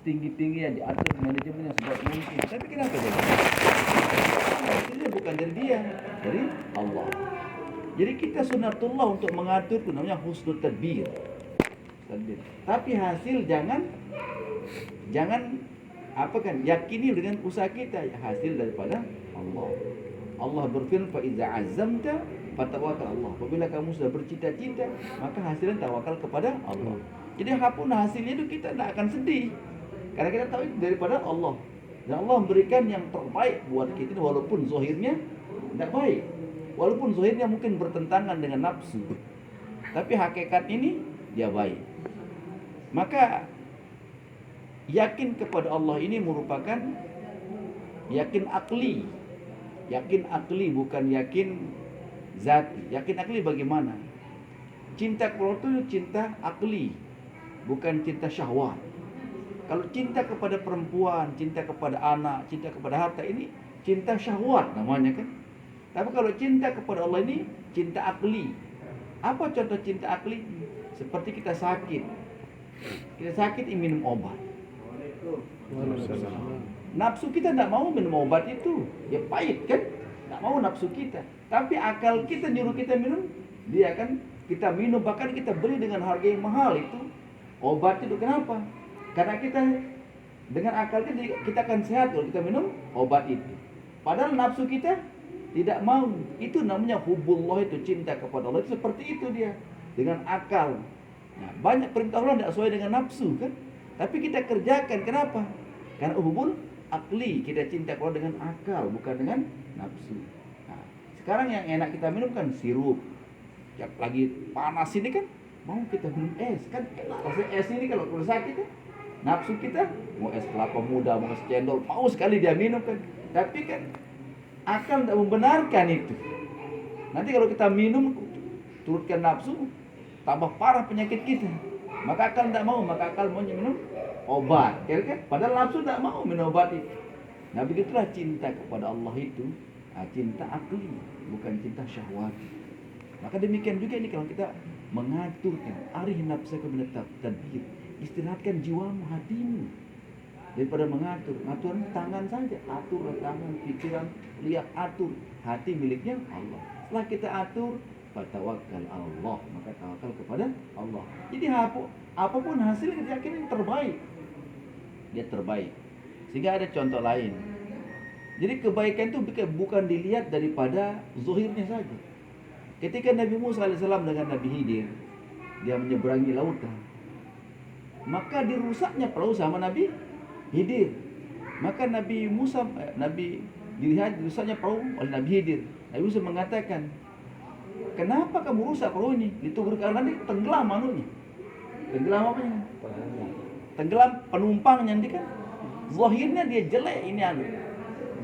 setinggi-tinggi yang diatur manajemennya sebaik mungkin. Tapi kenapa jadi? Hasilnya bukan dari dia, dari Allah. Jadi kita sunatullah untuk mengatur itu namanya husnul tadbir. Tapi hasil jangan yakini dengan usaha kita, hasil daripada Allah. Allah berfirman, fa iza azamta fatawakkal Allah. Apabila kamu sudah bercita-cita, maka hasilnya tawakal kepada Allah. Jadi apapun hasilnya itu kita tidak akan sedih, karena kita tahu itu daripada Allah. Dan Allah memberikan yang terbaik buat kita walaupun zahirnya tidak baik, walaupun zahirnya mungkin bertentangan dengan nafsu, tapi hakikat ini dia baik. Maka yakin kepada Allah ini merupakan yakin akli. Yakin akli bukan yakin zati. Yakin akli bagaimana? Cinta kepada Allah itu cinta akli, bukan cinta syahwat. Kalau cinta kepada perempuan, cinta kepada anak, cinta kepada harta, ini cinta syahwat namanya kan. Tapi kalau cinta kepada Allah ini cinta akli. Apa contoh cinta akli? Seperti kita sakit. Kita sakit ingin minum obat. Nafsu kita tidak mau minum obat itu, ya pahit kan? Tidak mau nafsu kita. Tapi akal kita nyuruh kita minum, dia akan kita minum, bahkan kita beli dengan harga yang mahal itu obat itu. Kenapa? Karena kita dengan akal kita akan sehat kalau kita minum obat itu. Padahal nafsu kita tidak mau. Itu namanya hubullah, itu cinta kepada Allah itu seperti itu dia, dengan akal. Nah, banyak perintah Allah tidak sesuai dengan nafsu kan? Tapi kita kerjakan. Kenapa? Karena hubul akli, kita cinta kepada dengan akal, bukan dengan nafsu. Nah, sekarang yang enak kita minum kan sirup. Yang lagi panas ini kan mau kita minum es kan enak. Rasanya es ini kalau sakit kan, nafsu kita mau es kelapa muda, mau es cendol, mau sekali dia minum kan. Tapi kan akal tidak membenarkan itu. Nanti kalau kita minum turutkan nafsu, tambah parah penyakit kita. Maka akal tidak mau, maka akal mau minum obat, kan? Padahal nafsu tidak mau minum obat itu. Nah, begitulah cinta kepada Allah itu, cinta akli, bukan cinta syahwat. Maka demikian juga ini kalau kita mengaturkan arih nafsaka min tadbir, istirahatkan jiwamu, hatimu, daripada mengatur. Ngatur tangan saja, atur tangan, pikiran, lihat atur, hati miliknya Allah. Setelah kita atur, fatawakkal Allah, maka tawakal kepada Allah. Jadi apapun hasil kita yakin yang terbaik, dia terbaik. Sehingga ada contoh lain. Jadi kebaikan itu bukan dilihat daripada zahirnya saja. Ketika Nabi Musa AS dengan Nabi Khidir, dia menyeberangi lautan, maka dirusaknya perahu sama Nabi Khidir. Maka Nabi dilihat dirusaknya perahu oleh Nabi Khidir. Nabi Musa mengatakan, kenapa kamu rusak perahu ini? Ditegur karena nanti tenggelam manunya. Tenggelam apanya? Tenggelam penumpangnya nanti kan. Zahirnya dia jelek ini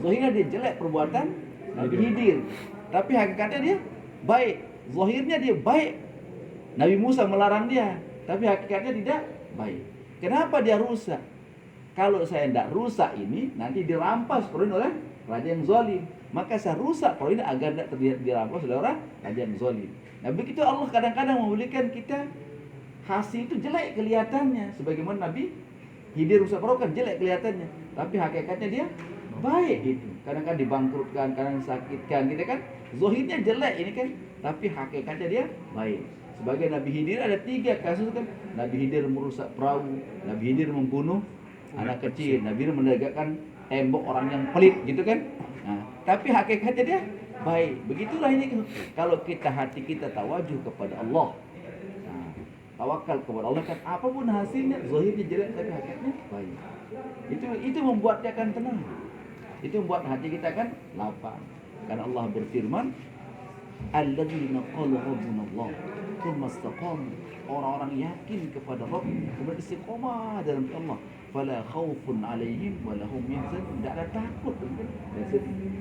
Zahirnya dia jelek perbuatan Nabi Khidir. Tapi hakikatnya dia baik. Zahirnya dia baik. Nabi Musa melarang dia, tapi hakikatnya tidak baik. Kenapa dia rusak? Kalau saya tidak rusak ini, nanti dirampas perahu oleh raja yang zalim. Maka saya rusak perahu ini agar tidak dirampas oleh orang raja yang zalim. Nah, begitu Allah kadang-kadang memberikan kita hasil itu jelek kelihatannya, sebagaimana Nabi Khidir rusak perahu kan jelek kelihatannya, tapi hakikatnya dia baik itu. Kadang-kadang dibangkrutkan, kadang disakitkan, gitu kan. Zahirnya jelek ini kan, tapi hakikatnya dia baik. Sebagai Nabi Khidir ada 3 kasus kan. Nabi Khidir merusak perahu, Nabi Khidir membunuh anak kecil, Nabi Khidir menegakkan tembok orang yang pelit, gitu kan. Nah, tapi hakikatnya dia baik. Begitulah ini kalau hati kita tawajuh kepada Allah. Nah, tawakal kepada Allah kan, apapun hasilnya zahirnya jelek tapi hakikatnya baik. Itu membuat dia akan tenang. Itu membuat hati kita kan lapang. Karena Allah berfirman, alladzina qalu rabbuna Allah tsumma istaqamu, orang-orang yakin kepada Rabb kemudian istiqamah dalam Allah, fala khaufun alaihim wa lahum yahzanun, tidak ada takut.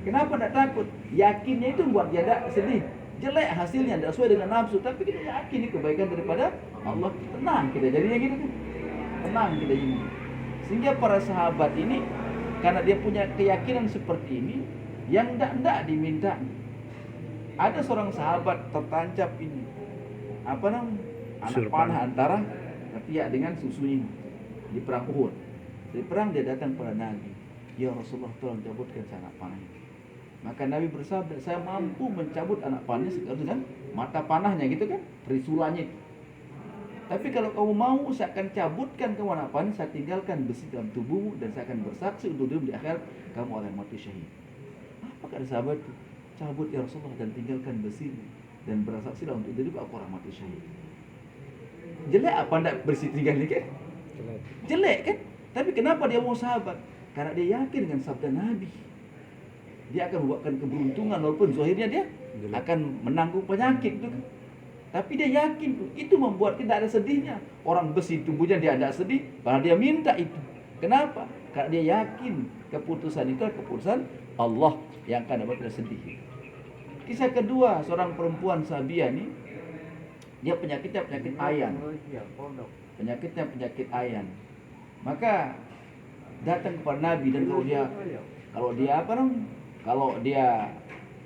Kenapa tidak takut? Yakinnya itu membuat dia tidak sedih. Jelek hasilnya tidak sesuai dengan nafsu, tapi kita yakin ini kebaikan daripada Allah, tenang kita jadinya gitu kan. Tenang kita ini. Sehingga para sahabat ini karena dia punya keyakinan seperti ini, yang tidak diminta. Ada seorang sahabat tertancap ini, anak panah antara ketiak dengan susunya di perang Uhud. dari perang, dia datang kepada Nabi, ya Rasulullah, tolong cabutkan anak panah ini. Maka Nabi bersabda, saya mampu mencabut anak panahnya dengan mata panahnya gitu kan, risulannya itu. Tapi kalau kamu mau, saya akan cabutkan kamu anak panah, saya tinggalkan besi dalam tubuhmu, dan saya akan bersaksi untuk dirimu di akhirat, kamu akan mati syahid. Apa kata sahabat itu? Cabut ya Rasulullah dan tinggalkan besimu, dan bersaksilah untuk dirimu, aku akan mati syahid. Jelek apa enggak besi tinggal ini kan? Jelek kan? Tapi kenapa dia mau sahabat? Karena dia yakin dengan sabda Nabi. Dia akan membuatkan keberuntungan, walaupun zahirnya dia akan menanggung penyakit itu kan. Tapi dia yakin tuh, itu membuat kita ada sedihnya. Orang besi tubuhnya dia tidak sedih, karena dia minta itu. Kenapa? Karena dia yakin keputusan itu adalah keputusan Allah yang akan membuat kita sedih. Kisah kedua, seorang perempuan Sabia ini, dia penyakitnya penyakit ayan. Penyakitnya penyakit ayan. Maka datang kepada Nabi, dan kalau dia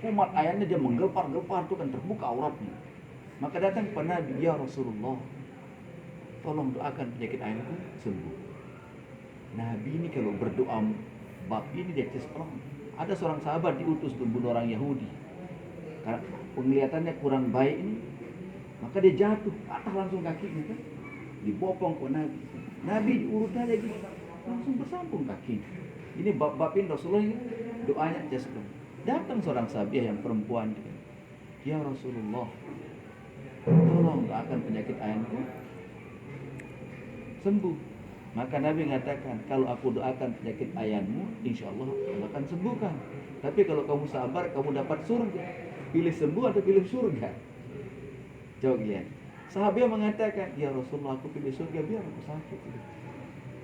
kumat ayannya, dia menggelpar-gelpar tuh kan, terbuka auratnya. Maka datang kepada Nabi, ya Rasulullah, tolong doakan penyakit ayanku sembuh. Nabi ini kalau berdoa bab ini dia orang. Ada seorang sahabat diutus untuk membunuh orang Yahudi. Karena penglihatannya kurang baik ini, maka dia jatuh, patah langsung kakinya kan, dibopong ke Nabi. Nabi diurut aja gitu, langsung bersambung kaki. Ini bab-bab ini Rasulullah ini doanya jasper. Datang seorang sahabiah yang perempuan, ya Rasulullah, tolong doakan penyakit ayanku sembuh. Maka Nabi mengatakan, kalau aku doakan penyakit ayanmu, insya Allah Allah akan sembuhkan. Tapi kalau kamu sabar, kamu dapat surga. Pilih sembuh atau pilih surga? Jawab dia. Sahabat mengatakan, ya Rasulullah, aku pilih surga, biar aku sakit.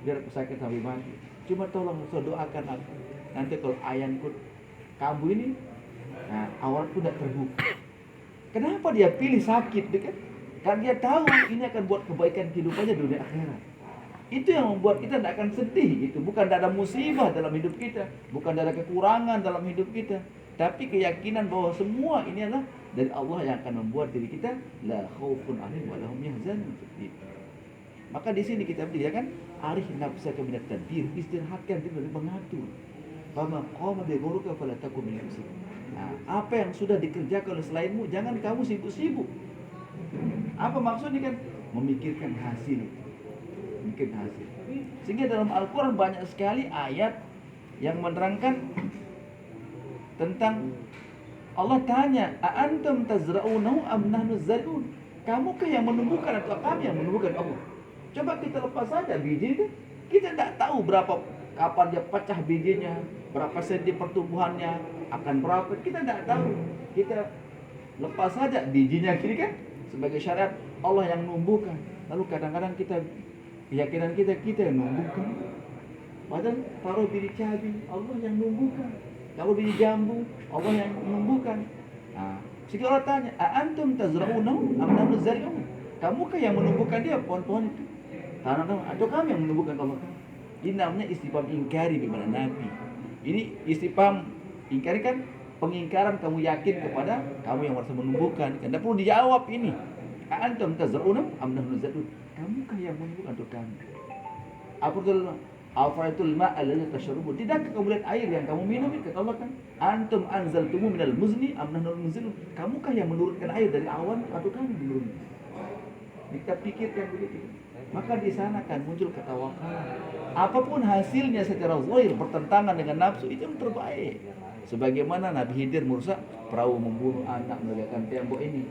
Biar aku sakit sampai mati. Cuma tolong doakan aku. Nanti kalau ayanku kambuh ini, nah, auratku tidak terbuka. Kenapa dia pilih sakit? Kan? Karena dia tahu ini akan buat kebaikan kehidupannya dunia akhirat. Itu yang membuat kita tidak akan sedih. Itu bukan ada musibah dalam hidup kita, bukan ada kekurangan dalam hidup kita, tapi keyakinan bahwa semua ini adalah dari Allah yang akan membuat diri kita la khaufun 'alaihim wa lahum yahzanun. Maka di sini kita beli ya kan, arih nafsaka minat tadbir, istirahatkan diri dari mengatur. Fama qama bi ghuruka fala takun min al-musib. Nah, apa yang sudah dikerjakan oleh selainmu, jangan kamu sibuk-sibuk. Apa maksudnya kan? Memikirkan hasil. Memikirkan hasil. Sehingga dalam Al-Quran banyak sekali ayat yang menerangkan tentang Allah tanya, "A'antum tazra'unahu am nahnu zari'un?" Kamu yang menumbuhkan atau kami yang menumbuhkan Allah? Coba kita lepas saja biji itu. Kita tidak tahu kapan dia pecah bijinya, berapa senti pertumbuhannya, akan berapa, kita tidak tahu. Kita lepas saja bijinya kiri kan, sebagai syariat Allah yang menumbuhkan. Lalu kadang-kadang keyakinan kita yang menumbuhkan. Padahal taruh biji cabai, Allah yang menumbuhkan. Kalau biji jambu, Allah yang menumbuhkan. Nah, sehingga Allah tanya, "A'antum tazra'unahu am nahnu zari'un?" Kamukah yang menumbuhkan dia pohon-pohon itu? Tanah-tanah, atau kami yang menumbuhkan Allah? Ini namanya istifham ingkari di mana Nabi. Ini istifham ingkari kan, pengingkaran kamu yakin kepada kamu yang merasa menumbuhkan. Tidak perlu dijawab ini. Antum tazra'una am nahnu zari'un? Kamukah yang menumbuhkan atau kami? Afaratul ma' alladhi tashrabu. Tidakkah kamu lihat air yang kamu minum itu? Kata Allah kan, antum anzaltumu minal muzni am nahnu munzilun? Kamukah yang menurunkan air dari awan atau kami menurunkan? Kita pikirkan begitu. Maka di sana kan muncul ketawakalan. Apapun hasilnya secara zahir bertentangan dengan nafsu, itu yang terbaik. Sebagaimana Nabi Khidir merusak perahu, membunuh anak, melegakan tembok ini.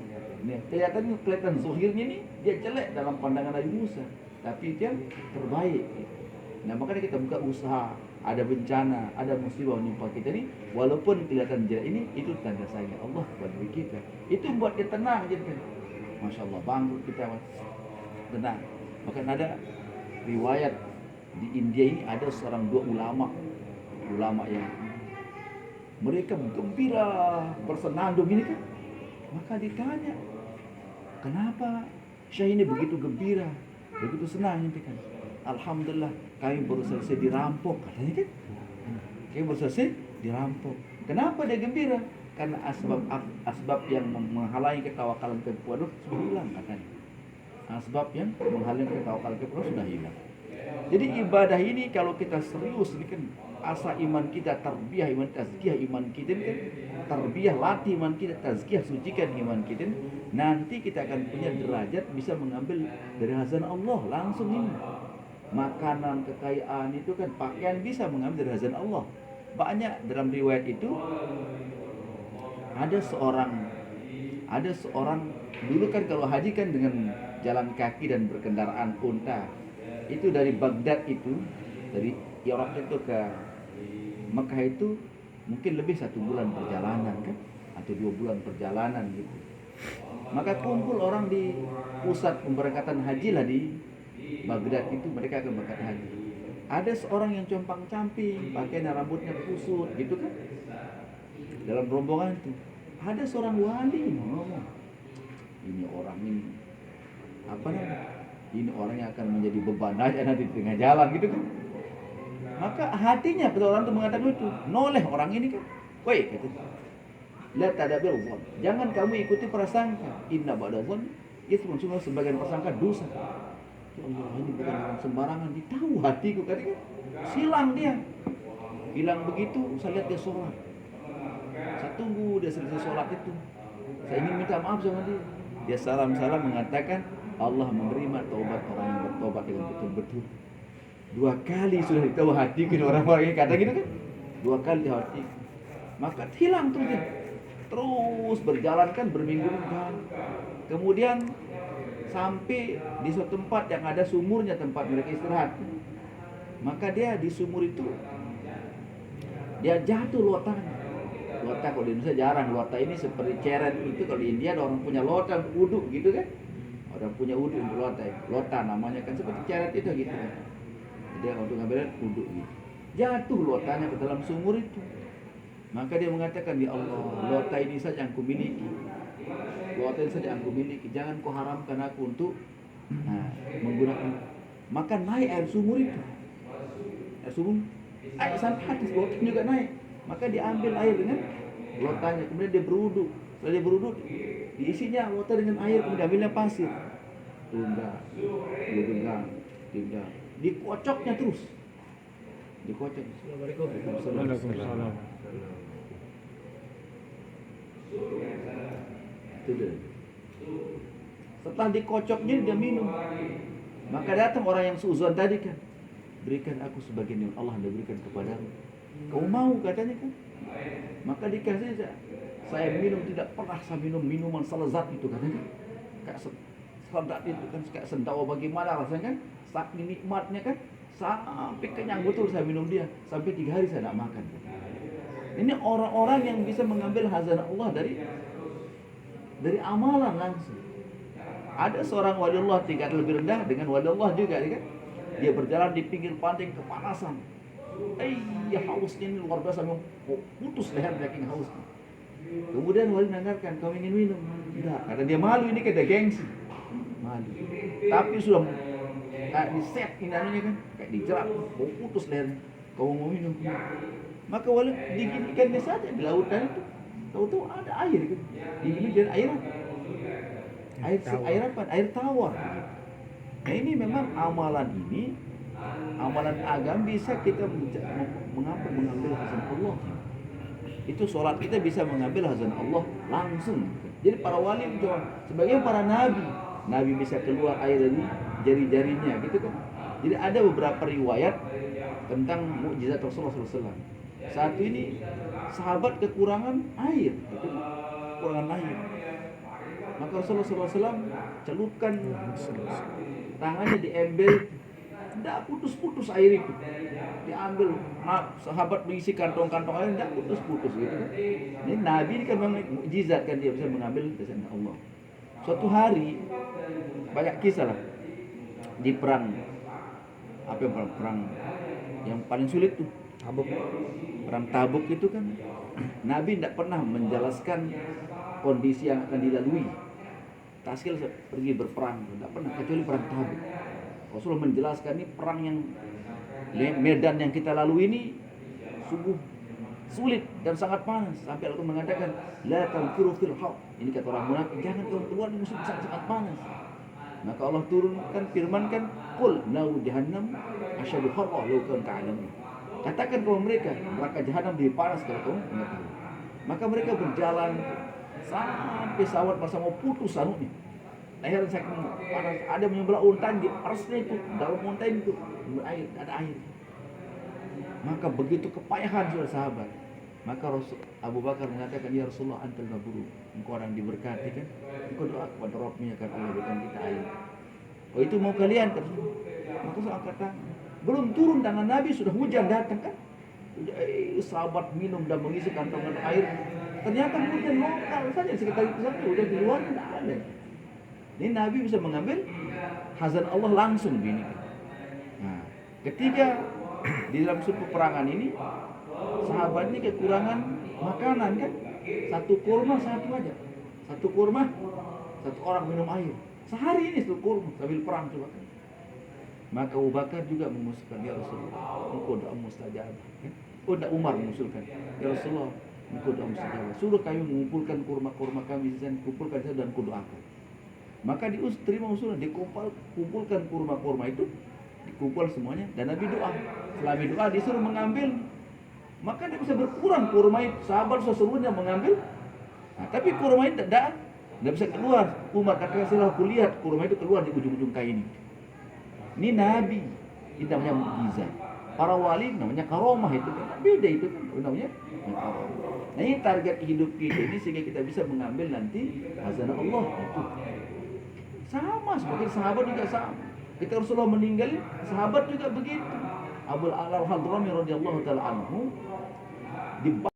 Kelihatan zahirnya ini dia jelek dalam pandangan Nabi Musa, tapi dia terbaik. Nah, makanya kita buka usaha, ada bencana, ada musibah menimpa kita ini, walaupun kelihatan jelek ini, itu tanda sayang Allah buat diri kita. Itu membuat kita tenang, jadi Masya Allah, bangkrut kita tenang. Maka ada riwayat di India ini, ada dua ulama yang mereka gembira bersenandung ini kan. Maka ditanya, kenapa Syekh ini begitu gembira, begitu senang ini kan? Alhamdulillah, kami baru selesai dirampok, katanya kan? Kami baru selesai dirampok. Kenapa dia gembira? Karena asbab yang menghalangi ketawakalan kepada sudah hilang, katanya. Asbab yang menghalangi ketawakalan kepada sudah hilang. Jadi ibadah ini kalau kita serius ini kan asal iman kita, tarbiyah iman, tazkiyah iman kita ini kan, tarbiyah latih iman kita, tazkiyah sucikan iman kita ini, nanti kita akan punya derajat bisa mengambil dari hazanah Allah langsung ini. Makanan, kekayaan itu kan, pakaian bisa mengambil dari hazanah Allah. Banyak dalam riwayat itu ada seorang dulu kan kalau haji kan dengan jalan kaki dan berkendaraan unta. Itu dari Baghdad itu, dari Irak itu ke Mekah itu mungkin lebih 1 bulan perjalanan kan, atau 2 bulan perjalanan gitu. Maka kumpul orang di pusat pemberangkatan haji lah di Baghdad itu, mereka akan berangkat haji. Ada seorang yang compang-camping, pakaian rambutnya kusut gitu kan. Dalam rombongan itu ada seorang wali ngomong, ini orang ini apa namanya? Ini orang yang akan menjadi beban aja nanti di tengah jalan gitu kan. Maka hatinya pada orang itu mengatakan itu, noleh orang ini kan. Woi, kata, la tadabil zon. Jangan kamu ikuti prasangka. Inna ba'da zon, itu sungguh sebagian prasangka dosa. Ya Allah, ini bukan orang sembarangan. Ditahu hatiku kan. Silang dia. Hilang begitu, saya lihat dia sholat. Saya tunggu dia selesai sholat itu. Saya ingin minta maaf sama dia. Dia salam-salam mengatakan, Allah menerima taubat orang yang bertobat dengan betul-betul. 2 kali sudah ditahu hatiku orang-orang ini kata gitu kan. 2 kali di hati. Maka hilang tuh dia. Terus berjalan kan berminggu-minggu. Kemudian sampai di suatu tempat yang ada sumurnya, tempat mereka istirahat. Maka dia di sumur itu dia jatuh lotanya. Lota kalau di Indonesia jarang, lota ini seperti ceret itu. Kalau di India ada orang punya lota wudhu gitu kan. Orang punya wudhu untuk lota. Lota namanya kan seperti ceret itu gitu kan. Dia untuk ngambil wudhu gitu. Jatuh lotanya ke dalam sumur itu. Maka dia mengatakan, ya Allah, lota ini saja yang kumiliki. Lota ini saja yang kumiliki. Jangan kau haramkan aku untuk menggunakan. Maka naik air sumur itu. Air sumur, air sampai hati lota juga naik. Maka diambil air dengan lotanya. Kemudian dia berwudhu. Setelah dia berwudhu, diisinya lota dengan air. Kemudian diambilnya pasir. Tunggang, tinggal. Dikocoknya terus. Dikocok. Assalamualaikum. Waalaikumsalam. Itu dia. Setelah dikocoknya dia minum. Maka datang orang yang suuzon tadi kan. Berikan aku sebagian yang Allah Anda berikan kepadamu. Kau mau katanya kan. Maka dikasih saya minum, tidak pernah saya minum minuman selezat itu katanya. Kayak selezat itu kan, kayak sendawa bagaimana rasanya kan. Saking nikmatnya kan. Sampai kenyang betul saya minum dia. Sampai 3 hari saya tidak makan. Ini orang-orang yang bisa mengambil hazanah Allah dari amalan langsung. Ada seorang wali Allah tingkat lebih rendah dengan wali Allah juga kan. Dia berjalan di pinggir pantai kepanasan. Ya hausnya ini luar biasa, putus leher saking hausnya. Kemudian wali menanyakan, kau ingin minum? Tidak, kata dia malu, ini kata gengsi. Malu. Tapi sudah kayak di set inannya kan, kayak dijerat, putus lehernya. Kau mau minum? Maka wali diginikan dia saja di lautan itu. Tahu-tahu ada air kan. Digini dan air apa? Air apa? Air tawar. Nah ini memang amalan agama bisa kita mengambil hazan Allah. Itu sholat kita bisa mengambil hazan Allah langsung. Jadi para wali itu sebagai para nabi bisa keluar air dari jari-jarinya gitu kan. Jadi ada beberapa riwayat tentang mukjizat Rasulullah SAW. Satu ini sahabat kekurangan air, gitu kan? Kekurangan air. Maka Rasulullah SAW celupkan tangannya di ember, tidak putus-putus air itu. Diambil, sahabat mengisi kantong-kantong air, tidak putus-putus gitu kan. Ini Nabi ini kan memang mukjizat kan, dia bisa mengambil dari Allah. Suatu hari banyak kisah lah di perang yang paling sulit tuh Tabuk. Perang Tabuk itu kan Nabi tidak pernah menjelaskan kondisi yang akan dilalui. Taskil pergi berperang, tidak pernah kecuali perang Tabuk. Rasulullah menjelaskan ini perang yang medan yang kita lalui ini sungguh sulit dan sangat panas. Sampai Allah mengatakan, la tanfiru fil har. Ini kata orang munafik, jangan kamu keluar di musim sangat panas. Maka Allah turunkan firman kan, Qul naru jahannam asyadu harra law kuntum ta'lamun. Katakan kepada mereka, neraka jahanam lebih panas kalau kamu mengetahui. Maka mereka berjalan sampai sawat masa mau putus sanuknya. Akhirnya saking panas, ada menyebelah untan di arsnya itu, dalam untan itu berair, ada air. Maka begitu kepayahan saudara sahabat. Maka Rasul Abu Bakar mengatakan, ya Rasulullah antal mabru, engkau orang diberkati kan, engkau doa kepada Rabbnya akan Allah berikan kita air. Oh itu mau kalian kan? Maka saya angkat tangan. Belum turun tangan Nabi sudah hujan datang kan? Sahabat minum dan mengisi kantongan air. Ternyata hujan lokal saja sekitar itu saja, udah di luar tidak ada. Ini Nabi bisa mengambil hazan Allah langsung begini. Nah, ketika di dalam suatu peperangan ini, sahabat ini kekurangan makanan kan? Satu kurma satu aja. Satu kurma, satu orang minum air. Sehari ini satu kurma sambil perang coba kan. Maka Abu Bakar juga mengusulkan, ya Rasulullah, engkau doa mustajab. Udah Umar mengusulkan, ya Rasulullah, engkau doa mustajab. Suruh kami mengumpulkan kurma-kurma kami dan kumpulkan saja dan kudoakan. Maka terima usulan, dikumpulkan kurma-kurma itu, dikumpul semuanya dan Nabi doa. Setelah Nabi doa disuruh mengambil, maka dia bisa berkurang kurma itu. Sahabat seluruhnya mengambil, nah, tapi kurma itu tidak bisa keluar. Umar katakan, setelah aku lihat kurma itu keluar di ujung-ujung kain ini. Ini Nabi, itu namanya mukjizat. Para wali namanya karomah itu kan beda itu kan namanya karomah. Nah ini target hidup kita ini sehingga kita bisa mengambil nanti khazanah Allah itu. Sama seperti sahabat juga sama. Ketika Rasulullah meninggal, sahabat juga begitu. Abu Al-Hadrami radhiyallahu taala anhu